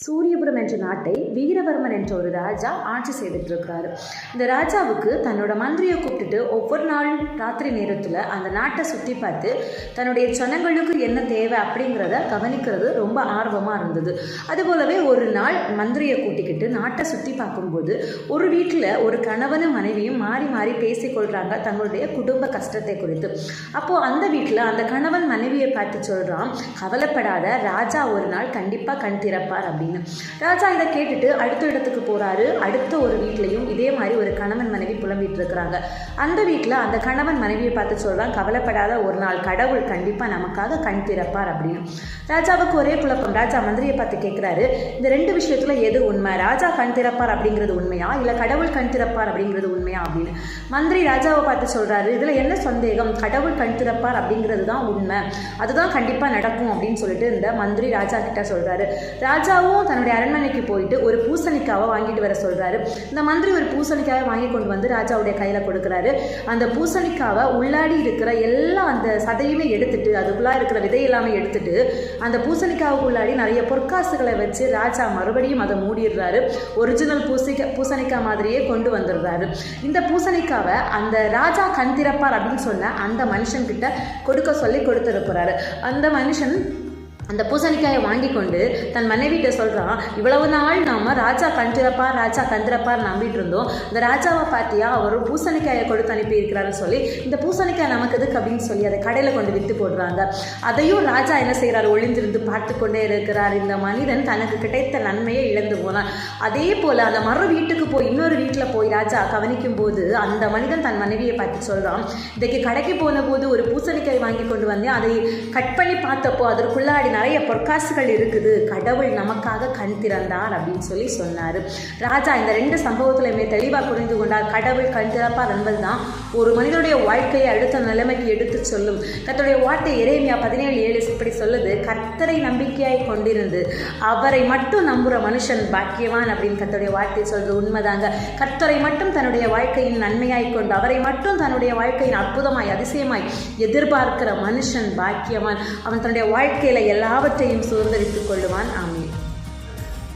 சூரியபுரம் என்ற நாட்டை வீரவர்மன் என்ற ஒரு ராஜா ஆட்சி செய்துட்டு இருக்கிறாரு. இந்த ராஜாவுக்கு தன்னோட மந்திரியை கூப்பிட்டுட்டு ஒவ்வொரு நாளும் ராத்திரி நேரத்தில் அந்த நாட்டை சுற்றி பார்த்து தன்னுடைய ஜனங்களுக்கு என்ன தேவை அப்படிங்கிறத கவனிக்கிறது ரொம்ப ஆர்வமாக இருந்தது. அதுபோலவே ஒரு நாள் மந்திரியை கூட்டிக்கிட்டு நாட்டை சுற்றி பார்க்கும்போது ஒரு வீட்டில் ஒரு கணவனும் மனைவியும் மாறி மாறி பேசிக்கொள்கிறாங்க தங்களுடைய குடும்ப கஷ்டத்தை குறித்து. அப்போது அந்த வீட்டில் அந்த கணவன் மனைவியை பார்த்து சொல்கிறான், கவலைப்படாத, ராஜா ஒரு நாள் கண்டிப்பாக கண் திறப்பார் அப்படின்னு. ராஜா இதை கேட்டுட்டு அடுத்த இடத்துக்கு போறாரு. அடுத்த ஒரு வீட்லையும் இதே மாதிரி ஒரு கணவன் மனைவி புலம்பிட்டு இருக்கிறாங்க. அந்த வீட்டில் அந்த கணவன் மனைவியை பார்த்து சொல்றான், கவலைப்படாத, ஒரு நாள் கடவுள் கண்டிப்பா நமக்காக கண் திறப்பார் அப்படின்னு. ராஜாவுக்கு ஒரே குழப்பம். ராஜா மந்திரியை பார்த்து கேட்கிறாரு, இந்த ரெண்டு விஷயத்துல எது உண்மை? ராஜா கண் திறப்பார் அப்படிங்கிறது உண்மையா, இல்ல கடவுள் கண் திறப்பார் அப்படிங்கிறது உண்மையா அப்படின்னு. மந்திரி ராஜாவை பார்த்து சொல்றாரு, இதுல என்ன சந்தேகம், கடவுள் கண் திறப்பார் அப்படிங்கிறது தான் உண்மை, அதுதான் கண்டிப்பா நடக்கும் அப்படின்னு சொல்லிட்டு இந்த மந்திரி ராஜா கிட்ட சொல்றாரு. ராஜாவும் தன்னுடைய அரண்மனைக்கு போயிட்டு ஒரு பூசணிக்காவை வாங்கிட்டு வர சொல்றாரு. இந்த மந்திரி ஒரு பூசணிக்காவை வாங்கி கொண்டு வந்து ராஜாவுடைய கையில கொடுக்குறாரு. அந்த பூசணிக்காவை உள்ளாடி இருக்கிற எல்லா அந்த சதையுமே எடுத்துட்டு, அதுக்குள்ளா இருக்கிற விதை எல்லாமே எடுத்துட்டு, அந்த பூசணிக்காவுக்குள்ளாடி நிறைய பொற்காசுகளை வச்சு ராஜா மறுபடியும் அதை மூடிடுறாரு. ஒரிஜினல் பூசணிக்காய் மாதிரியே கொண்டு வந்துடுறாரு. இந்த பூசணிக்காவை அந்த ராஜா கண் திறப்பார் அப்படின்னு சொன்ன அந்த மனுஷன் கிட்ட கொடுக்க சொல்லி கொடுத்துருக்கிறாரு. அந்த மனுஷன் அந்த பூசணிக்காயை வாங்கி கொண்டு தன் மனைவிட்ட சொல்கிறான், இவ்வளவு நாள் நாம ராஜா கண் திறப்பார் ராஜா கண் திறப்பார் நம்பிட்டு இருந்தோம், இந்த ராஜாவை பார்த்தியா, அவர் பூசணிக்காயை கொடுத்து அனுப்பி இருக்கிறாருன்னு சொல்லி இந்த பூசணிக்காய் நமக்கு எதுக்கு அப்படின்னு சொல்லி அதை கடையில் கொண்டு விற்று போடுறாங்க. அதையும் ராஜா என்ன செய்கிறார், ஒளிந்திருந்து பார்த்து கொண்டே இருக்கிறார். இந்த மனிதன் தனக்கு கிடைத்த நன்மையை இழந்து போனான். அதே போல் அந்த மறு வீட்டுக்கு போய் இன்னொரு வீட்டில் போய் ராஜா கவனிக்கும் போது அந்த மனிதன் தன் மனைவியை பார்த்து சொல்கிறான், இன்றைக்கு கடைக்கு போன போது ஒரு பூசணிக்காய் வாங்கி கொண்டு வந்தேன், அதை கட் பண்ணி பார்த்தப்போ அதற்குள்ளாடி நிறைய பொற்காசுகள் இருக்குது, கடவுள் நமக்காக கண் திறந்தார் அப்படின்னு சொல்லி சொன்னார். ராஜா இந்த ரெண்டு சம்பவத்திலுமே தெளிவாக புரிந்து கொண்டார். கடவுள் கண் திறப்பார் என்பதுதான் ஒரு மனிதனுடைய வாழ்க்கையை அடுத்த நிலைமைக்கு எடுத்து சொல்லும். கர்த்தருடைய வார்த்தை எரேமியா 17:7 இப்படி சொல்லுது, கர்த்தரை நம்பிக்கையாய் கொண்டிருந்து அவரை மட்டும் நம்புகிற மனுஷன் பாக்கியவான் அப்படின்னு கர்த்தருடைய வார்த்தை சொல்றது உண்மைதாங்க. கர்த்தரை மட்டும் தன்னுடைய வாழ்க்கையின் நன்மையாய் கொண்டு அவரை மட்டும் தன்னுடைய வாழ்க்கையின் அற்புதமாய் அதிசயமாய் எதிர்பார்க்கிற மனுஷன் பாக்கியவான். அவன் தன்னுடைய வாழ்க்கையில எல்லாவற்றையும் சுதந்திரித்துக் கொள்ளுவான். ஆமென்.